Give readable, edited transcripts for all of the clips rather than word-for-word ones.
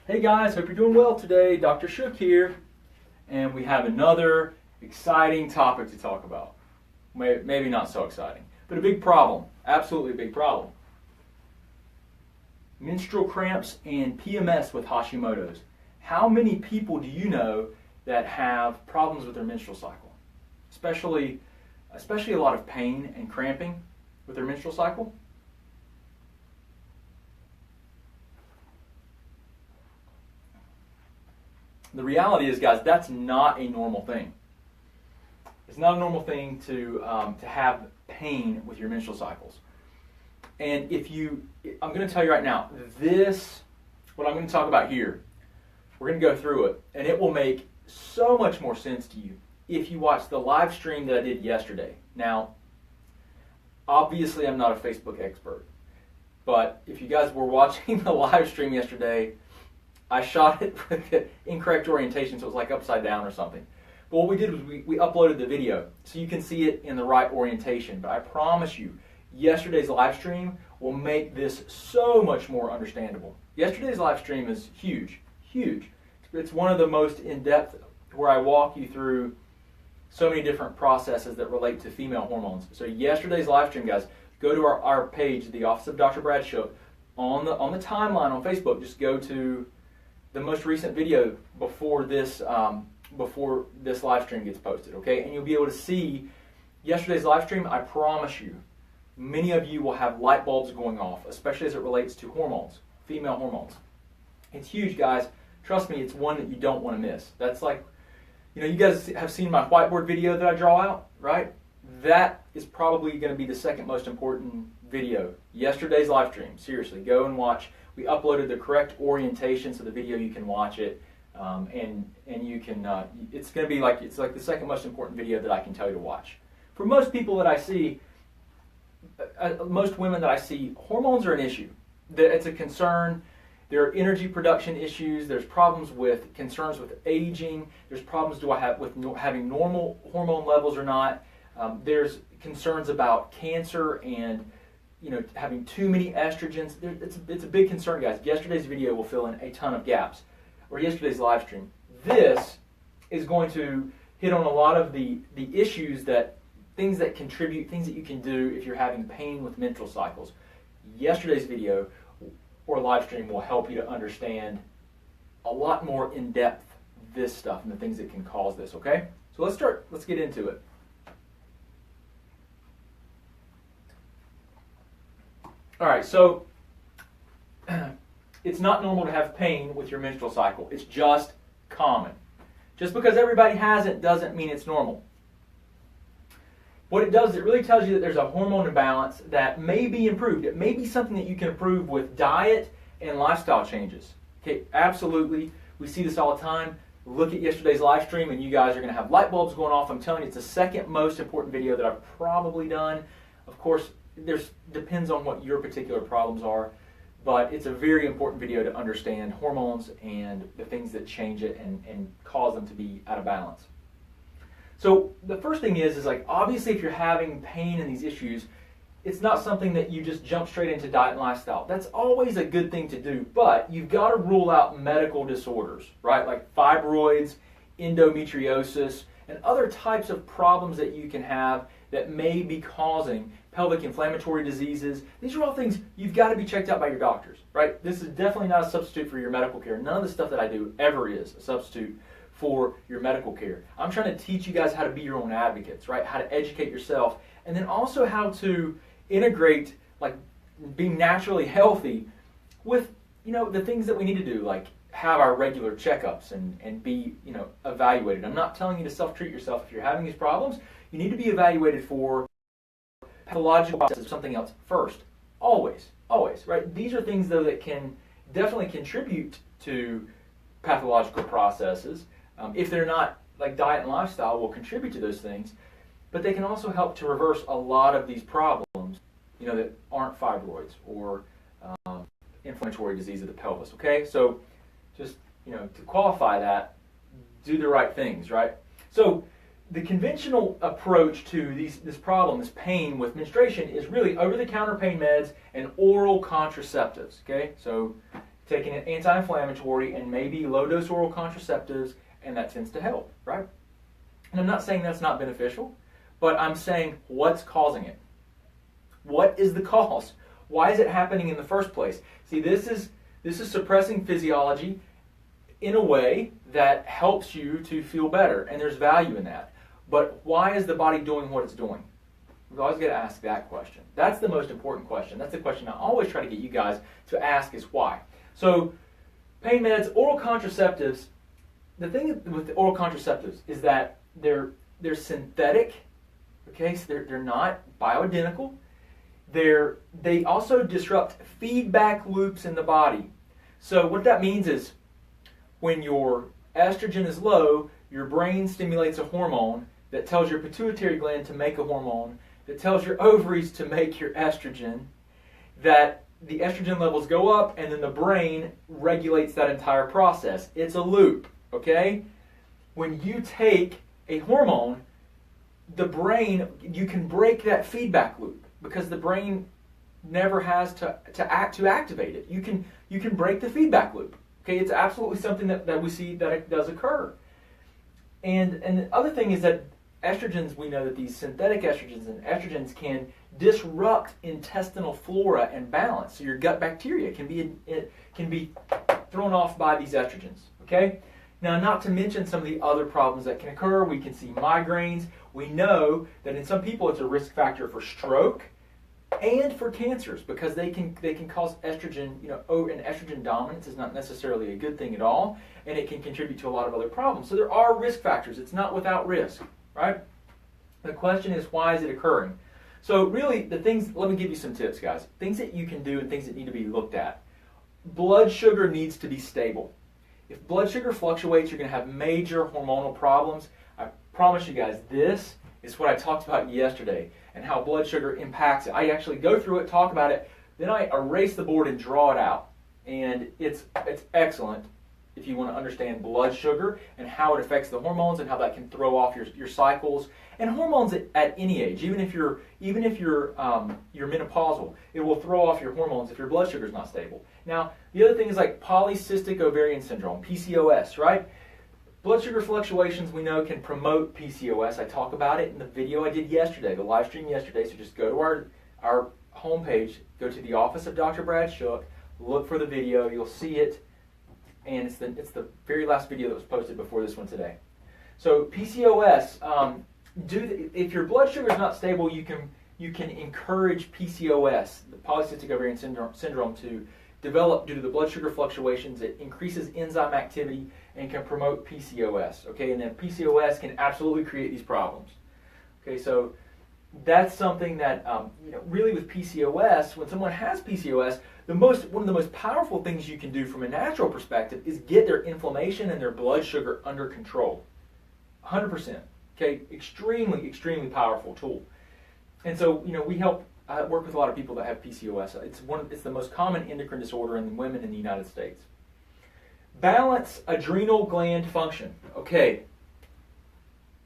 Hey guys, hope you're doing well today. Dr. Shook here, and we have another exciting topic to talk about. Maybe not so exciting, but a big problem, absolutely a big problem. Menstrual cramps and PMS with Hashimoto's. How many people do you know that have problems with their menstrual cycle? Especially a lot of pain and cramping with their menstrual cycle? The reality is, guys, that's not a normal thing. It's not a normal thing to have pain with your menstrual cycles. And I'm going to tell you right now, what I'm going to talk about here, we're going to go through it, and it will make so much more sense to you if you watch the live stream that I did yesterday. Now, obviously, I'm not a Facebook expert, but if you guys were watching the live stream yesterday, I shot it with the incorrect orientation, so it was like upside down or something. But what we did was we uploaded the video so you can see it in the right orientation. But I promise you, yesterday's live stream will make this so much more understandable. Yesterday's live stream is huge, huge. It's one of the most in-depth where I walk you through so many different processes that relate to female hormones. So yesterday's live stream, guys, go to our page, the Office of Dr. Brad Shook, on the timeline on Facebook. Just go to the most recent video before this live stream gets posted, okay? And you'll be able to see yesterday's live stream. I promise you, many of you will have light bulbs going off, especially as it relates to hormones, female hormones. It's huge, guys. Trust me, it's one that you don't want to miss. That's like, you guys have seen my whiteboard video that I draw out, right? That is probably going to be the second most important video. Yesterday's live stream. Seriously, go and watch. We uploaded the correct orientation, so the video you can watch it, and you can. It's going to be like the second most important video that I can tell you to watch. For most people that I see, most women that I see, hormones are an issue. It's a concern. There are energy production issues. There's problems with concerns with aging. There's problems with having normal hormone levels or not. There's concerns about cancer and having too many estrogens. It's a big concern, guys. Yesterday's video will fill in a ton of gaps, or yesterday's live stream. This is going to hit on a lot of the issues, things that contribute, things that you can do if you're having pain with menstrual cycles. Yesterday's video or live stream will help you to understand a lot more in depth this stuff and the things that can cause this, okay? So let's get into it. All right, so it's not normal to have pain with your menstrual cycle. It's just common. Just because everybody has it doesn't mean it's normal. What it does is it really tells you that there's a hormone imbalance that may be improved. It may be something that you can improve with diet and lifestyle changes. Okay, absolutely. We see this all the time. Look at yesterday's live stream and you guys are going to have light bulbs going off. I'm telling you, it's the second most important video that I've probably done. Of course, depends on what your particular problems are, but it's a very important video to understand hormones and the things that change it and cause them to be out of balance. So the first thing is like, obviously if you're having pain and these issues, it's not something that you just jump straight into diet and lifestyle. That's always a good thing to do, but you've got to rule out medical disorders, right? Like fibroids, endometriosis, and other types of problems that you can have that may be causing pelvic inflammatory diseases. These are all things you've got to be checked out by your doctors, right? This is definitely not a substitute for your medical care. None of the stuff that I do ever is a substitute for your medical care. I'm trying to teach you guys how to be your own advocates, right? How to educate yourself, and then also how to integrate, like, being naturally healthy with, the things that we need to do, like have our regular checkups and be, evaluated. I'm not telling you to self-treat yourself if you're having these problems. You need to be evaluated for pathological processes or something else first. Always, right? These are things, though, that can definitely contribute to pathological processes. If they're not, like diet and lifestyle will contribute to those things, but they can also help to reverse a lot of these problems, that aren't fibroids or inflammatory disease of the pelvis, okay? So just, to qualify that, do the right things, right? So the conventional approach to this problem, this pain with menstruation, is really over-the-counter pain meds and oral contraceptives, okay? So taking an anti-inflammatory and maybe low-dose oral contraceptives, and that tends to help, right? And I'm not saying that's not beneficial, but I'm saying what's causing it. What is the cause? Why is it happening in the first place? See, this is suppressing physiology in a way that helps you to feel better, and there's value in that. But why is the body doing what it's doing? We've always got to ask that question. That's the most important question. That's the question I always try to get you guys to ask is why. So, pain meds, oral contraceptives, the thing with the oral contraceptives is that they're synthetic, okay, so they're not bioidentical. They also disrupt feedback loops in the body. So what that means is when your estrogen is low, your brain stimulates a hormone that tells your pituitary gland to make a hormone that tells your ovaries to make your estrogen, that the estrogen levels go up, and then the brain regulates that entire process. It's a loop, okay? When you take a hormone, the brain, you can break that feedback loop because the brain never has to activate it. You can break the feedback loop. Okay, it's absolutely something that we see that it does occur. And the other thing is that estrogens, we know that these synthetic estrogens and estrogens can disrupt intestinal flora and balance. So your gut bacteria can be thrown off by these estrogens. Okay? Now, not to mention some of the other problems that can occur. We can see migraines. We know that in some people it's a risk factor for stroke and for cancers because they can cause estrogen, and estrogen dominance is not necessarily a good thing at all, and it can contribute to a lot of other problems. So there are risk factors. It's not without risk, right? The question is, why is it occurring? So really, the things, let me give you some tips, guys. Things that you can do and things that need to be looked at. Blood sugar needs to be stable. If blood sugar fluctuates, you're going to have major hormonal problems. I promise you guys, this is what I talked about yesterday and how blood sugar impacts it. I actually go through it, talk about it, then I erase the board and draw it out. And it's excellent if you want to understand blood sugar and how it affects the hormones and how that can throw off your cycles. And hormones at any age, even if you're menopausal, it will throw off your hormones if your blood sugar is not stable. Now, the other thing is like polycystic ovarian syndrome, PCOS, right? Blood sugar fluctuations we know can promote PCOS. I talk about it in the video I did yesterday, the live stream yesterday. So just go to our homepage, go to the office of Dr. Brad Shook, look for the video, you'll see it, and it's the very last video that was posted before this one today. So PCOS, if your blood sugar is not stable, you can encourage PCOS, the polycystic ovarian syndrome, to develop due to the blood sugar fluctuations. It increases enzyme activity and can promote PCOS. Okay, and then PCOS can absolutely create these problems. Okay, so that's something that really with PCOS, when someone has PCOS, one of the most powerful things you can do from a natural perspective is get their inflammation and their blood sugar under control. 100%. Okay, extremely, extremely powerful tool. And so I work with a lot of people that have PCOS. It's the most common endocrine disorder in women in the United States. Balance adrenal gland function. Okay,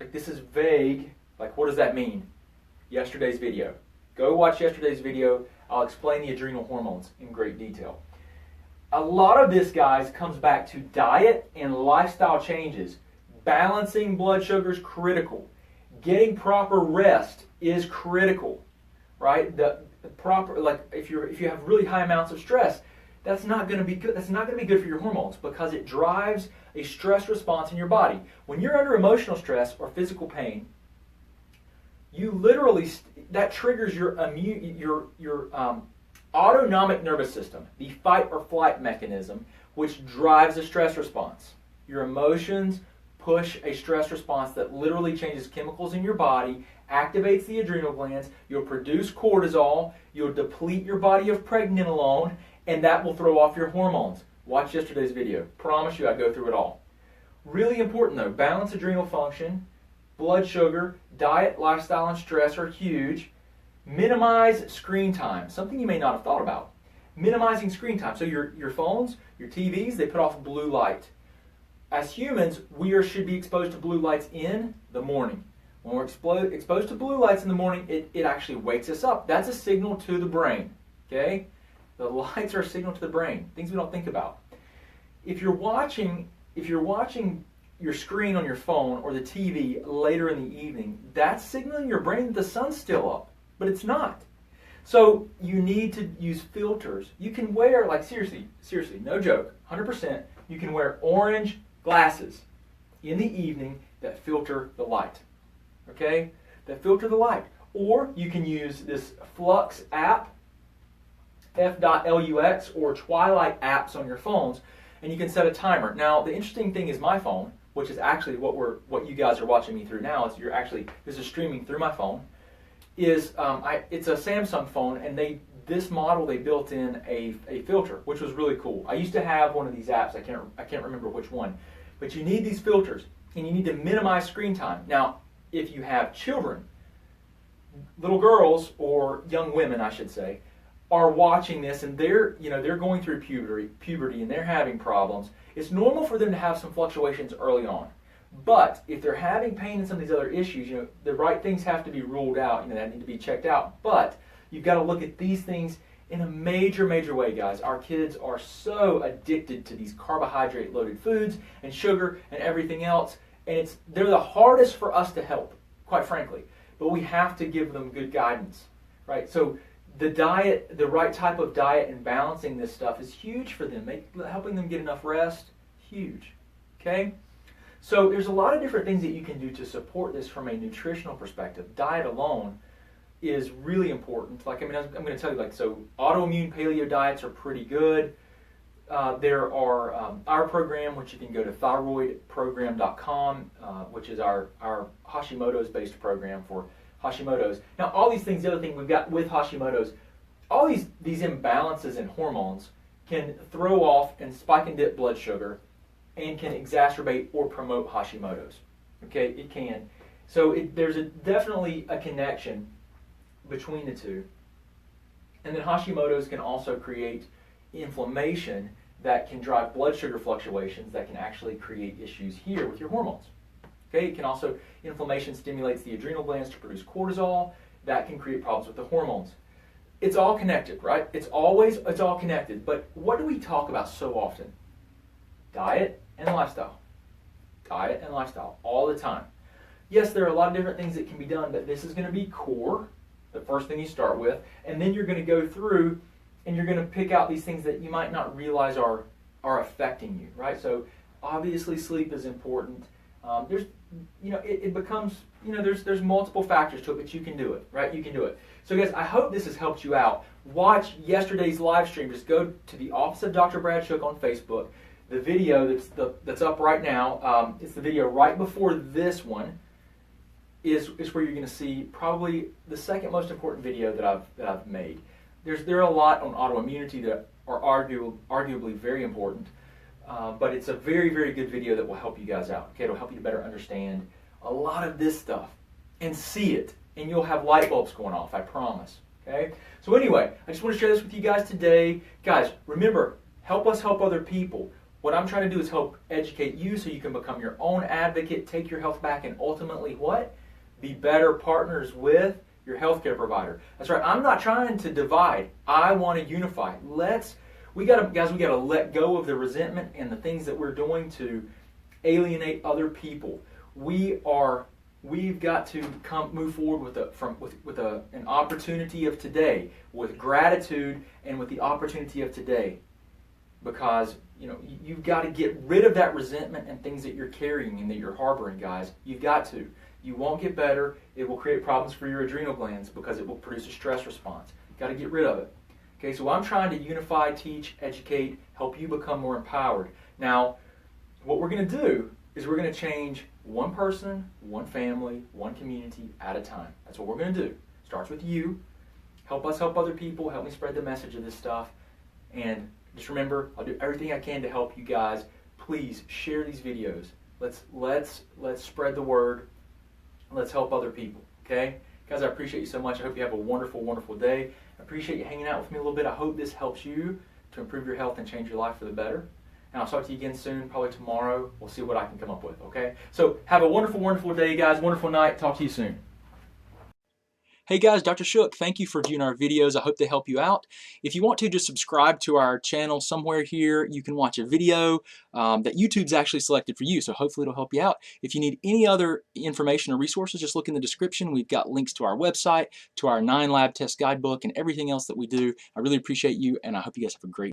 like this is vague. Like, what does that mean? Yesterday's video. Go watch yesterday's video. I'll explain the adrenal hormones in great detail. A lot of this, guys, comes back to diet and lifestyle changes. Balancing blood sugar is critical. Getting proper rest is critical, right? The proper, like if you have really high amounts of stress, that's not going to be good. That's not going to be good for your hormones because it drives a stress response in your body. When you're under emotional stress or physical pain, you literally that triggers your autonomic nervous system, the fight or flight mechanism, which drives a stress response. Your emotions push a stress response that literally changes chemicals in your body, activates the adrenal glands, you'll produce cortisol, you'll deplete your body of pregnenolone, and that will throw off your hormones. Watch yesterday's video. Promise you I go through it all. Really important though, balance adrenal function, blood sugar, diet, lifestyle, and stress are huge. Minimize screen time, something you may not have thought about. Minimizing screen time. So your phones, your TVs, they put off blue light. As humans, we should be exposed to blue lights in the morning. When we're exposed to blue lights in the morning, it actually wakes us up. That's a signal to the brain, okay? The lights are a signal to the brain, things we don't think about. If you're watching your screen on your phone or the TV later in the evening, that's signaling your brain that the sun's still up, but it's not. So you need to use filters. You can wear, like seriously, no joke, 100%, you can wear orange glasses in the evening that filter the light, okay? That filter the light. Or you can use this Flux app, F.LUX, or Twilight apps on your phones, and you can set a timer. Now, the interesting thing is my phone, which is actually what you guys are watching me through now, is this is streaming through my phone, it's a Samsung phone, and this model they built in a filter, which was really cool. I used to have one of these apps, I can't remember which one, but you need these filters, and you need to minimize screen time. Now, if you have children, little girls or young women, I should say, are watching this and they're going through puberty and they're having problems, it's normal for them to have some fluctuations early on. But if they're having pain and some of these other issues, the right things have to be ruled out, that need to be checked out. But you've got to look at these things in a major, major way, guys. Our kids are so addicted to these carbohydrate-loaded foods and sugar and everything else, and they're the hardest for us to help, quite frankly. But we have to give them good guidance, right? So the diet, the right type of diet and balancing this stuff is huge for them. Helping them get enough rest, huge, okay? So there's a lot of different things that you can do to support this from a nutritional perspective. Diet alone is really important. I'm going to tell you, so autoimmune paleo diets are pretty good. There are our program, which you can go to thyroidprogram.com, which is our Hashimoto's based program for Hashimoto's. Now, all these things, the other thing we've got with Hashimoto's, all these imbalances in hormones can throw off and spike and dip blood sugar and can exacerbate or promote Hashimoto's. Okay, it can. So there's definitely a connection between the two. And then Hashimoto's can also create inflammation that can drive blood sugar fluctuations that can actually create issues here with your hormones. Okay, it can also, inflammation stimulates the adrenal glands to produce cortisol. That can create problems with the hormones. It's all connected, right? It's all connected. But what do we talk about so often? Diet and lifestyle. Diet and lifestyle, all the time. Yes, there are a lot of different things that can be done, but this is going to be core, the first thing you start with, and then you're going to go through and you're going to pick out these things that you might not realize are affecting you, right? So obviously sleep is important. It becomes, there's multiple factors to it, but you can do it, right? You can do it. So guys, I hope this has helped you out. Watch yesterday's live stream. Just go to the Office of Dr. Brad Shook on Facebook. The video that's up right now, it's the video right before this one, is where you're going to see probably the second most important video that I've made. There are a lot on autoimmunity that are arguably very important, but it's a very, very good video that will help you guys out. Okay, it'll help you to better understand a lot of this stuff and see it, and you'll have light bulbs going off, I promise. Okay, so anyway, I just want to share this with you guys today. Guys, remember, help us help other people. What I'm trying to do is help educate you so you can become your own advocate, take your health back, and ultimately what? Be better partners with your healthcare provider. That's right. I'm not trying to divide. I want to unify. We gotta let go of the resentment and the things that we're doing to alienate other people. We've got to move forward with an opportunity of today, with gratitude and with the opportunity of today, because you've got to get rid of that resentment and things that you're carrying and that you're harboring, guys. You've got to. You won't get better. It will create problems for your adrenal glands because it will produce a stress response. You've got to get rid of it. Okay, so I'm trying to unify, teach, educate, help you become more empowered. Now, what we're going to do is we're going to change one person, one family, one community at a time. That's what we're going to do. Starts with you. Help us help other people. Help me spread the message of this stuff. And just remember, I'll do everything I can to help you guys. Please share these videos. Let's spread the word. Let's help other people, okay? Guys, I appreciate you so much. I hope you have a wonderful, wonderful day. I appreciate you hanging out with me a little bit. I hope this helps you to improve your health and change your life for the better. And I'll talk to you again soon, probably tomorrow. We'll see what I can come up with, okay? So have a wonderful, wonderful day, guys. Wonderful night. Talk to you soon. Hey guys, Dr. Shook, thank you for viewing our videos. I hope they help you out. If you want to, just subscribe to our channel somewhere here. You can watch a video that YouTube's actually selected for you, so hopefully it'll help you out. If you need any other information or resources, just look in the description. We've got links to our website, to our 9 lab test guidebook, and everything else that we do. I really appreciate you, and I hope you guys have a great